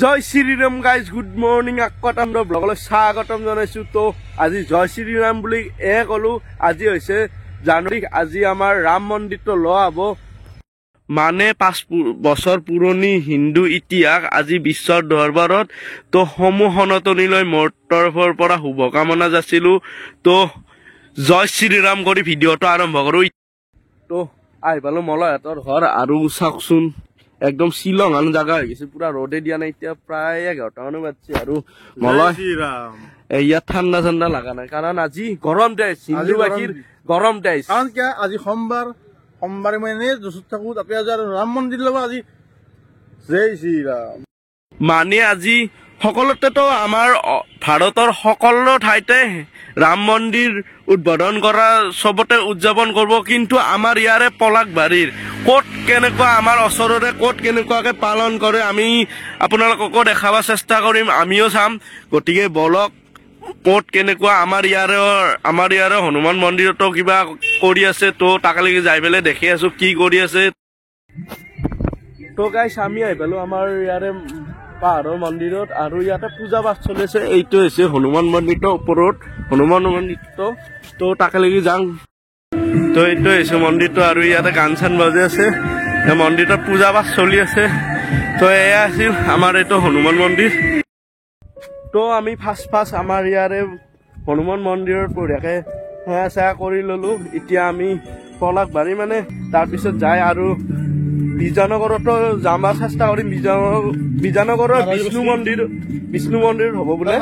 জয় Shriram guys, good morning. আকতাম ব্লগলৈ স্বাগতম জনাইছো। তো আজি জয় শ্ৰীৰাম বুলি ক'লো। আজি হৈছে জানুৱাৰী। আজি আমাৰ ৰাম মন্দিৰটো লোৱা হ'ব। মানে 5 বছৰ পুৰণি হিন্দু ইতিহাস আজি বিশ্বৰ দৰবাৰত। তো সমূহ সনাতনীলৈ মোৰ তৰফৰ পৰা শুভকামনা যাচিলো। তো জয় শ্ৰীৰাম কৰি ভিডিঅ'টো আৰম্ভ কৰো। তো আহি পালো মলয়হঁতৰ ঘৰ আৰু চাওকচোন একদম শ্বিলং আন জাগা হৈ গৈছে। পুৰা ৰ'দে দিয়া নাই, এতিয়া প্ৰায় 11টা মানে বাজছে আৰু মলয় ইয়াত ঠাণ্ডা ঠাণ্ডা লগা নাই, কাৰণ আজি গৰম দাইজ, হিন্দুবাসীৰ গৰম দাইজ। কাৰণ কিয় আজি সোমবাৰে মই এনেই জচুত থাকো, তাতে আজি আৰু ৰাম মন্দিৰ ল'ব আজি। জয় শ্ৰীৰাম। মানে আজি সকলোতেতো আমাৰ ভাৰতৰ সকলো ঠাইতে ৰাম মন্দিৰ উদ্বোধন কৰা, চবতে উদযাপন কৰিব, কিন্তু আমাৰ ইয়াৰে পলাশবাৰীৰ ক'ত কেনেকুৱা, আমাৰ ওচৰৰে ক'ত কেনেকুৱাকে পালন কৰে আমি আপোনালোককো দেখাব চেষ্টা কৰিম, আমিও চাম। গতিকে বলক ক'ত কেনেকুৱা আমাৰ ইয়াৰে হনুমান মন্দিৰতো কিবা কৰি আছে। তো তাকালৈকে যাই পেলাই দেখি আছো কি কৰি আছে। তো গাইছ আমি আহি পালো আমাৰ ইয়াৰে পাহাৰৰ মন্দিৰত আৰু ইয়াতে পূজা পাঠ চলি আছে। এইটো হৈছে হনুমান মন্দিৰটোৰ ওপৰত হনুমান মন্দিৰটো। তো তাকেলৈকে যাওঁ। তো এইটো হৈছে মন্দিৰটো আৰু ইয়াতে গান চান বাজি আছে। মন্দিৰটোত পূজা পাঠ চলি আছে। তো এয়া আছিল আমাৰ এইটো হনুমান মন্দিৰ। তো আমি ফাৰ্ষ্ট আমাৰ ইয়াৰে হনুমান মন্দিৰৰ বঢ়িয়াকে সেৱা চেৱা কৰি ললো। এতিয়া আমি পলাশবাৰী মানে তাৰপিছত যাই আৰু বিজয়নগৰতো যাব চেষ্টা কৰিম। বিজয়নগৰৰ বিষ্ণু মন্দিৰ হ'ব বোলে।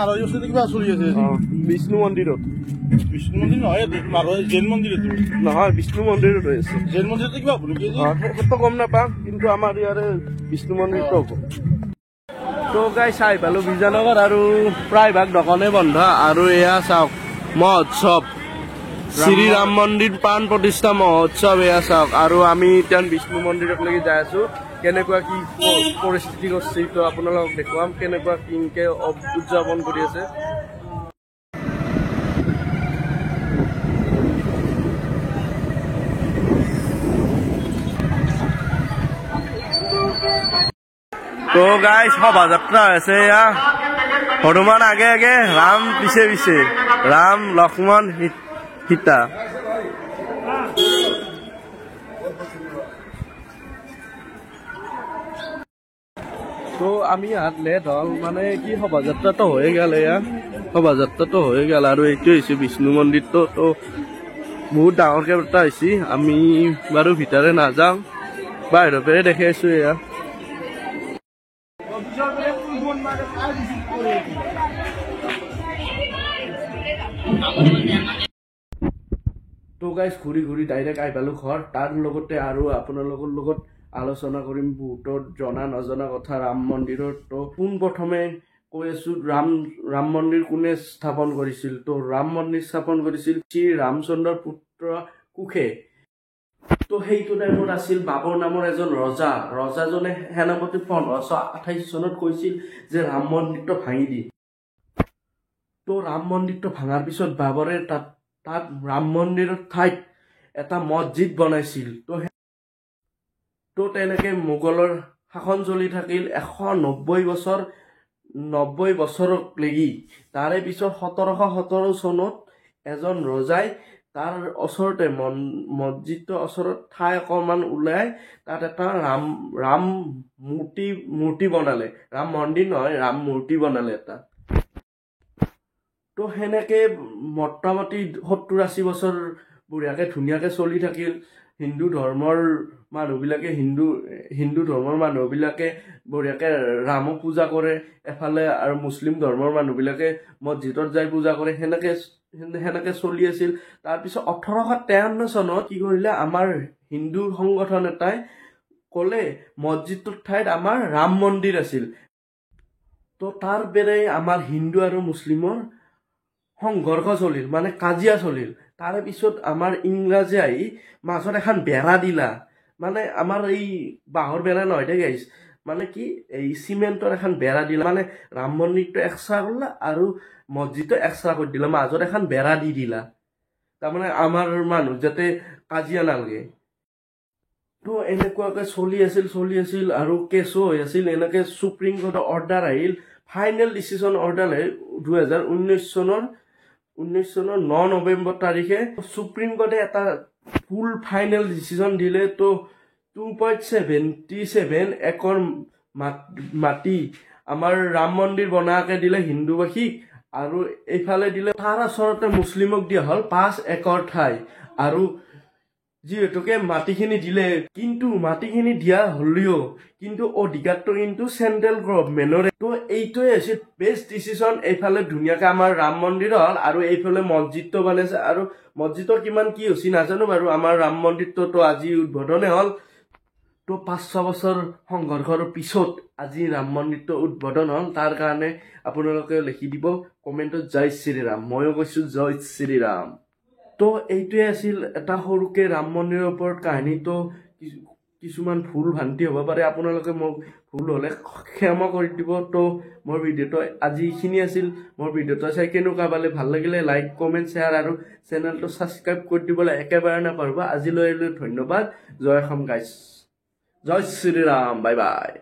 কিবা চলি আছে বিষ্ণু মন্দিৰত, বিষ্ণু মন্দিৰ নহয়, জৈন মন্দিৰত নহয়, বিষ্ণু মন্দিৰত হৈ আছে। জৈন মন্দিৰতো কিবা সেইটো গম নাপাওঁ, কিন্তু আমাৰ ইয়াৰে বিষ্ণু মন্দিৰটো হ'ব। তো গাই চাই পালো বিজয়নগৰ আৰু প্ৰায়ভাগ দোকানে বন্ধ। আৰু এয়া চাওক মহোৎসৱ, শ্ৰী ৰাম মন্দিৰ প্ৰাণ প্ৰতিষ্ঠা মহোৎসৱ, এয়া চাওক। আৰু আমি এতিয়া বিষ্ণু মন্দিৰলৈকে যাই আছো। কেনেকুৱা কি পৰিস্থিতি কৰিছে তো আপোনালোকক দেখুৱাম, কেনেকুৱা কিনকে উদযাপন কৰি আছে। তো গাই শোভাযাত্ৰা হৈছে এয়া, হনুমান আগে আগে, ৰাম পিছে পিছে, ৰাম লক্ষ্মণ সীতা। তো আমি হাত লেট হল, মানে কি শোভাযাত্ৰাটো হৈ গেল, এয়া শোভাযাত্ৰাটো হৈ গেল। আৰু এইটো হৈছে বিষ্ণু মন্দিৰটো। তো বহুত ডাঙৰকে এটা হৈছে। আমি বাৰু ভিতৰে নাযাওঁ, বাহিৰৰ পৰাই দেখি আছো। এয়া তো গাইজ ঘূৰি ঘূৰি ডাইৰেক্ট আহি পালো ঘৰ। তাৰ লগতে আৰু আপোনালোকৰ লগত আলোচনা কৰিম বহুতৰ জনা নজনা কথা ৰাম মন্দিৰৰ। তো পোনপ্ৰথমে কৈ আছো ৰাম মন্দিৰ কোনে স্থাপন কৰিছিল। তো ৰাম মন্দিৰ স্থাপন কৰিছিল শ্ৰী ৰামচন্দ্ৰৰ পুত্ৰ কুশে। তো সেইটো টাইমত আছিল বাবৰ নামৰ এজন ৰজাজনে সেনাপতি 1528 চনত কৈছিল যে ৰাম মন্দিৰটো ভাঙি দি। তো ৰাম মন্দিৰটো ভাঙাৰ পিছত বাবৰে তাত ৰাম মন্দিৰৰ ঠাইত এটা মছজিদ বনাইছিল। তো তেনেকে মোগলৰ শাসন চলি থাকিল 190 বছৰক লাগি। তাৰে পিছত 1717 চনত এজন ৰজাই তাৰ ওচৰতে মছজিদটোৰ ওচৰত ঠাই অকণমান ওলাই তাত এটা ৰাম মূৰ্তি বনালে। ৰাম মন্দিৰ নহয়, ৰাম মূৰ্তি বনালে এটা। তো সেনেকে মোটামুটি 70-80 বছৰ বঢ়িয়াকে ধুনীয়াকে চলি থাকিল। হিন্দু ধৰ্মৰ মানুহবিলাকে বঢ়িয়াকে ৰামক পূজা কৰে এফালে, আৰু মুছলিম ধৰ্মৰ মানুহবিলাকে মছজিদত যাই পূজা কৰে। সেনেকে চলি আছিল। তাৰপিছত 1853 চনত কি কৰিলে, আমাৰ হিন্দু সংগঠন এটাই ক'লে মছজিদটোৰ ঠাইত আমাৰ ৰাম মন্দিৰ আছিল। তো তাৰ বেৰে আমাৰ হিন্দু আৰু মুছলিমৰ সংঘৰ্ষ চলিল, মানে কাজিয়া চলিল। তাৰে পিছত আমাৰ ইংৰাজে আহি মাজত এখন বেৰা দিলা। মানে আমাৰ এই বাঁহৰ বেৰা নহয় দে গাইছ, মানে কি এই চিমেণ্টৰ এখন বেৰা দিলা। মানে ৰাম মন্দিৰটো এক্সট্ৰা কৰিলা আৰু মছজিদটো এক্সট্ৰা কৰি দিলা, মাজত এখন বেৰা দি দিলা, তাৰমানে আমাৰ মানুহ যাতে কাজিয়া নালাগে। তো এনেকুৱাকে চলি আছিল আৰু কেছো হৈ আছিল। এনেকে সুপ্ৰিম কোৰ্টৰ অৰ্ডাৰ আহিল, ফাইনেল ডিচিশ্যন অৰ্ডাৰ আহিল 2019 চনৰ 9 নৱেম্বৰ তাৰিখে সুপ্ৰিম কোৰ্টে এটা ফুল ফাইনেল ডিচিশ্যন দিলে। তো 2.77 একৰ মাটি আমাৰ ৰাম মন্দিৰ বনাকে দিলে হিন্দুবাসীক, আৰু এইফালে দিলে তাৰ ওচৰতে মুছলিমক দিয়া হ'ল 5 একৰ ঠাই। আৰু যিহেতুকে মাটিখিনি দিলে, কিন্তু মাটিখিনি দিয়া হলেও কিন্তু অধিকাৰটো কিন্তু চেন্ট্ৰেল গভৰ্ণমেণ্টৰে। তো এইটোৱে হৈছে বেষ্ট ডিচিশ্যন। এইফালে ধুনীয়াকে আমাৰ ৰাম মন্দিৰ হ'ল আৰু এইফালে মছজিদটো বনাইছে, আৰু মছজিদৰ কিমান কি হৈছে নাজানো বাৰু। আমাৰ ৰাম মন্দিৰটো আজি উদ্বোধনে হ'ল। তো 500 বছৰ সংঘৰ্ষৰ পিছত আজি ৰাম মন্দিৰটো উদ্বোধন হ'ল। তাৰ কাৰণে আপোনালোকে লিখি দিব কমেণ্টত জয় শ্ৰীৰাম। ময়ো কৈছো জয় শ্ৰীৰাম। তো এইটোৱে আছিল এটা সৰুকে ৰাম মন্দিৰৰ ওপৰত কাহিনী। তো কিছুমান ভুল ভ্ৰান্তি হ'ব পাৰে, আপোনালোকে মোক ভুল হ'লে ক্ষমা কৰি দিব। তো মোৰ ভিডিঅ'টো আজি এইখিনি আছিল। মোৰ ভিডিঅ'টো চাই কেনেকুৱা পালে, ভাল লাগিলে লাইক কমেণ্ট শ্বেয়াৰ আৰু চেনেলটো ছাবস্ক্ৰাইব কৰি দিবলৈ একেবাৰে নাপাহৰিব। আজিলৈ ধন্যবাদ। জয় অসম গাইছ, জয় শ্ৰীৰাম, বাই বাই।